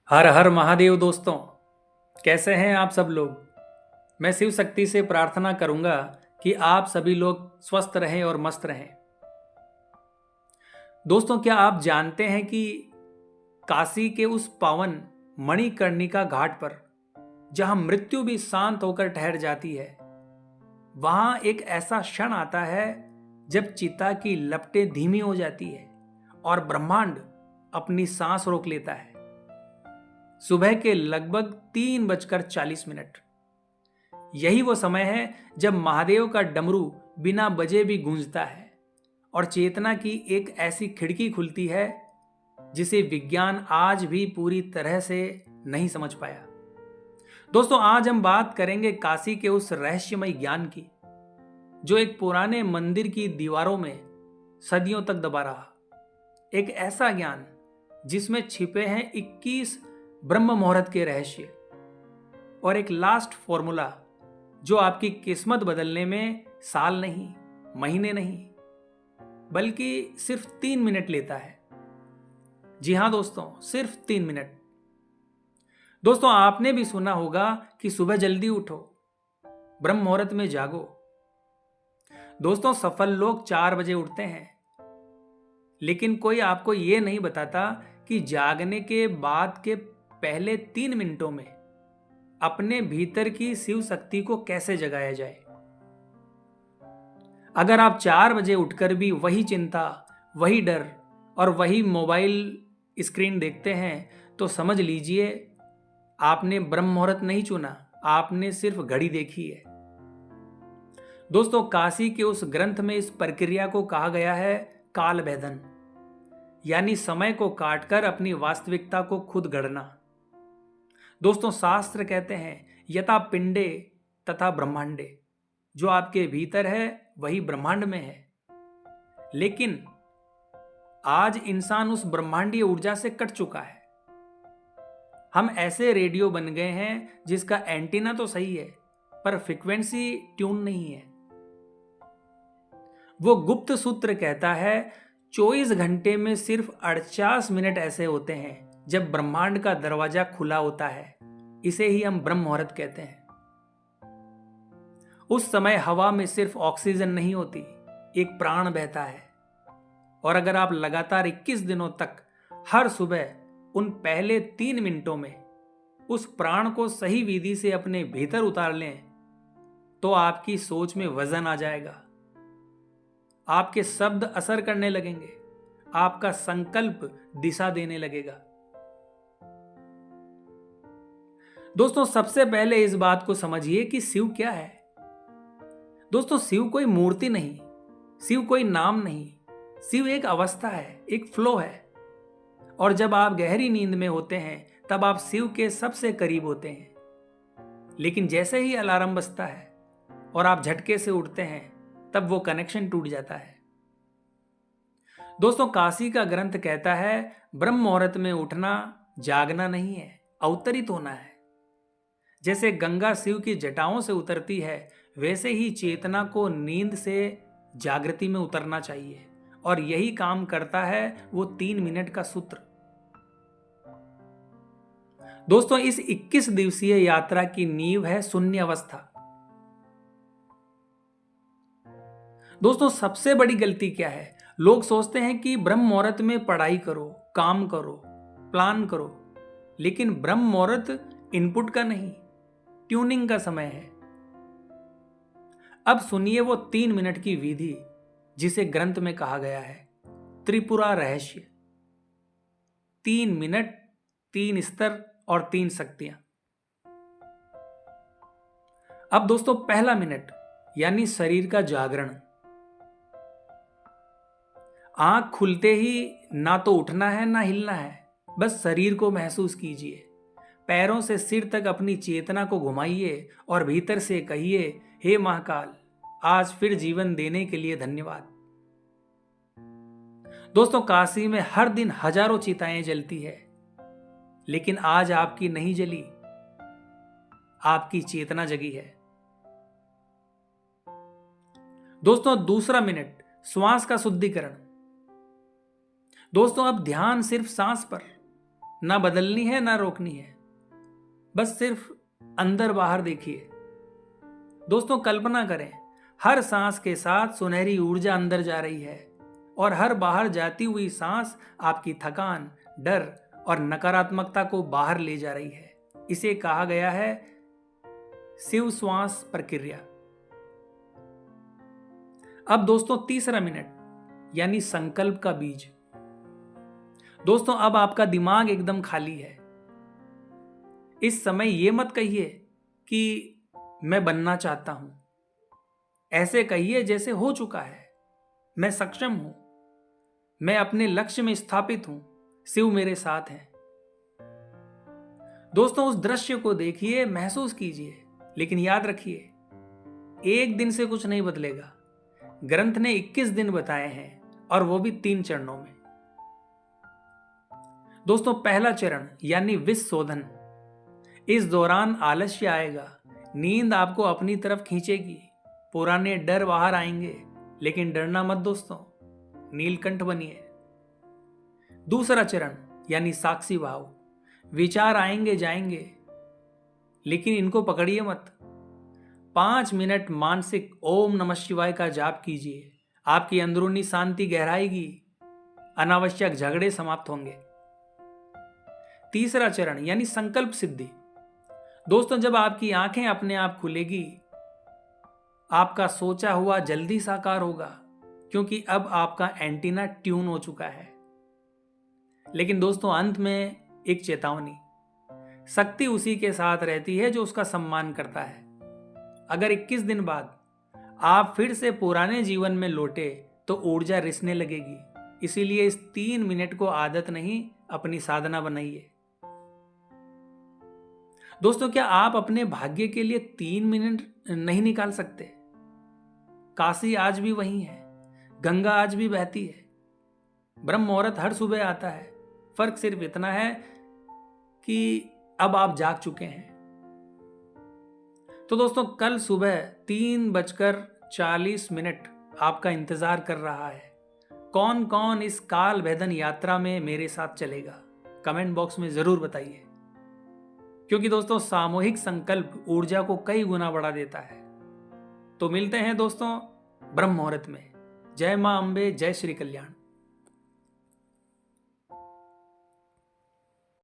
हर हर महादेव दोस्तों। कैसे हैं आप सब लोग। मैं शिव शक्ति से प्रार्थना करूंगा कि आप सभी लोग स्वस्थ रहें और मस्त रहें। दोस्तों, क्या आप जानते हैं कि काशी के उस पावन मणिकर्णिका घाट पर जहां मृत्यु भी शांत होकर ठहर जाती है, वहां एक ऐसा क्षण आता है जब चिता की लपटें धीमी हो जाती है और ब्रह्मांड अपनी सांस रोक लेता है। सुबह के लगभग 3:40 यही वो समय है जब महादेव का डमरू बिना बजे भी गूंजता है और चेतना की एक ऐसी खिड़की खुलती है जिसे विज्ञान आज भी पूरी तरह से नहीं समझ पाया। दोस्तों, आज हम बात करेंगे काशी के उस रहस्यमय ज्ञान की जो एक पुराने मंदिर की दीवारों में सदियों तक दबा रहा। एक ऐसा ज्ञान जिसमें छिपे हैं 21 ब्रह्म मुहूर्त के रहस्य और एक लास्ट फॉर्मूला जो आपकी किस्मत बदलने में साल नहीं, महीने नहीं, बल्कि सिर्फ 3 मिनट लेता है। जी हां दोस्तों, सिर्फ 3 मिनट। दोस्तों, आपने भी सुना होगा कि सुबह जल्दी उठो, ब्रह्म मुहूर्त में जागो। दोस्तों, सफल लोग 4 बजे उठते हैं, लेकिन कोई आपको यह नहीं बताता कि जागने के बाद के पहले 3 मिनटों में अपने भीतर की शिव शक्ति को कैसे जगाया जाए। अगर आप 4 बजे उठकर भी वही चिंता, वही डर और वही मोबाइल स्क्रीन देखते हैं तो समझ लीजिए आपने ब्रह्म मुहूर्त नहीं चुना, आपने सिर्फ घड़ी देखी है। दोस्तों, काशी के उस ग्रंथ में इस प्रक्रिया को कहा गया है काल भेदन, यानी समय को काटकर अपनी वास्तविकता को खुद गढ़ना। दोस्तों, शास्त्र कहते हैं यथा पिंडे तथा ब्रह्मांडे, जो आपके भीतर है वही ब्रह्मांड में है। लेकिन आज इंसान उस ब्रह्मांडीय ऊर्जा से कट चुका है। हम ऐसे रेडियो बन गए हैं जिसका एंटीना तो सही है पर फ्रीक्वेंसी ट्यून नहीं है। वो गुप्त सूत्र कहता है 24 घंटे में सिर्फ 48 मिनट ऐसे होते हैं जब ब्रह्मांड का दरवाजा खुला होता है। इसे ही हम ब्रह्म मुहूर्त कहते हैं। उस समय हवा में सिर्फ ऑक्सीजन नहीं होती, एक प्राण बहता है। और अगर आप लगातार 21 दिनों तक हर सुबह उन पहले 3 मिनटों में उस प्राण को सही विधि से अपने भीतर उतार लें तो आपकी सोच में वजन आ जाएगा, आपके शब्द असर करने लगेंगे, आपका संकल्प दिशा देने लगेगा। दोस्तों, सबसे पहले इस बात को समझिए कि शिव क्या है। दोस्तों, शिव कोई मूर्ति नहीं, शिव कोई नाम नहीं, शिव एक अवस्था है, एक फ्लो है। और जब आप गहरी नींद में होते हैं तब आप शिव के सबसे करीब होते हैं। लेकिन जैसे ही अलार्म बजता है और आप झटके से उठते हैं तब वो कनेक्शन टूट जाता है। दोस्तों, काशी का ग्रंथ कहता है ब्रह्म मुहूर्त में उठना जागना नहीं है, अवतरित होना है। जैसे गंगा शिव की जटाओं से उतरती है, वैसे ही चेतना को नींद से जागृति में उतरना चाहिए। और यही काम करता है वो 3 मिनट का सूत्र। दोस्तों, इस 21 दिवसीय यात्रा की नींव है शून्य अवस्था। दोस्तों, सबसे बड़ी गलती क्या है? लोग सोचते हैं कि ब्रह्म मुहूर्त में पढ़ाई करो, काम करो, प्लान करो। लेकिन ब्रह्म मुहूर्त इनपुट का नहीं, ट्यूनिंग का समय है। अब सुनिए वो 3 मिनट की विधि जिसे ग्रंथ में कहा गया है त्रिपुरा रहस्य। 3 मिनट, 3 स्तर और 3 शक्तियां। अब दोस्तों, पहला मिनट यानी शरीर का जागरण। आंख खुलते ही ना तो उठना है ना हिलना है, बस शरीर को महसूस कीजिए। पैरों से सिर तक अपनी चेतना को घुमाइए और भीतर से कहिए, हे महाकाल, आज फिर जीवन देने के लिए धन्यवाद। दोस्तों, काशी में हर दिन हजारों चिताएं जलती है, लेकिन आज आपकी नहीं जली, आपकी चेतना जगी है। दोस्तों, दूसरा मिनट श्वास का शुद्धिकरण। दोस्तों, अब ध्यान सिर्फ सांस पर ना बदलनी है ना रोकनी है, बस सिर्फ अंदर बाहर देखिए। दोस्तों कल्पना करें, हर सांस के साथ सुनहरी ऊर्जा अंदर जा रही है और हर बाहर जाती हुई सांस आपकी थकान, डर और नकारात्मकता को बाहर ले जा रही है। इसे कहा गया है शिव श्वास प्रक्रिया। अब दोस्तों तीसरा मिनट यानी संकल्प का बीज। दोस्तों अब आपका दिमाग एकदम खाली है। इस समय यह मत कहिए कि मैं बनना चाहता हूं। ऐसे कहिए जैसे हो चुका है, मैं सक्षम हूं, मैं अपने लक्ष्य में स्थापित हूं, शिव मेरे साथ हैं। दोस्तों उस दृश्य को देखिए, महसूस कीजिए, लेकिन याद रखिए एक दिन से कुछ नहीं बदलेगा। ग्रंथ ने 21 दिन बताए हैं और वो भी 3 चरणों में। दोस्तों पहला चरण यानी विष शोधन। इस दौरान आलस्य आएगा, नींद आपको अपनी तरफ खींचेगी, पुराने डर बाहर आएंगे, लेकिन डरना मत दोस्तों, नीलकंठ बनिए। दूसरा चरण यानी साक्षी भाव। विचार आएंगे जाएंगे, लेकिन इनको पकड़िए मत। 5 मिनट मानसिक ओम नमः शिवाय का जाप कीजिए, आपकी अंदरूनी शांति गहराएगी, अनावश्यक झगड़े समाप्त होंगे। तीसरा चरण यानी संकल्प सिद्धि। दोस्तों जब आपकी आंखें अपने आप खुलेगी, आपका सोचा हुआ जल्दी साकार होगा, क्योंकि अब आपका एंटीना ट्यून हो चुका है। लेकिन दोस्तों अंत में एक चेतावनी, शक्ति उसी के साथ रहती है जो उसका सम्मान करता है। अगर 21 दिन बाद आप फिर से पुराने जीवन में लौटे तो ऊर्जा रिसने लगेगी। इसीलिए इस 3 मिनट को आदत नहीं, अपनी साधना बनाइए। दोस्तों क्या आप अपने भाग्य के लिए 3 मिनट नहीं निकाल सकते? काशी आज भी वही है, गंगा आज भी बहती है, ब्रह्म मुहूर्त हर सुबह आता है। फर्क सिर्फ इतना है कि अब आप जाग चुके हैं। तो दोस्तों कल सुबह 3:40 आपका इंतजार कर रहा है। कौन कौन इस काल भेदन यात्रा में मेरे साथ चलेगा? कमेंट बॉक्स में जरूर बताइए, क्योंकि दोस्तों सामूहिक संकल्प ऊर्जा को कई गुना बढ़ा देता है। तो मिलते हैं दोस्तों ब्रह्म मुहूर्त में। जय मां अंबे, जय श्री कल्याण।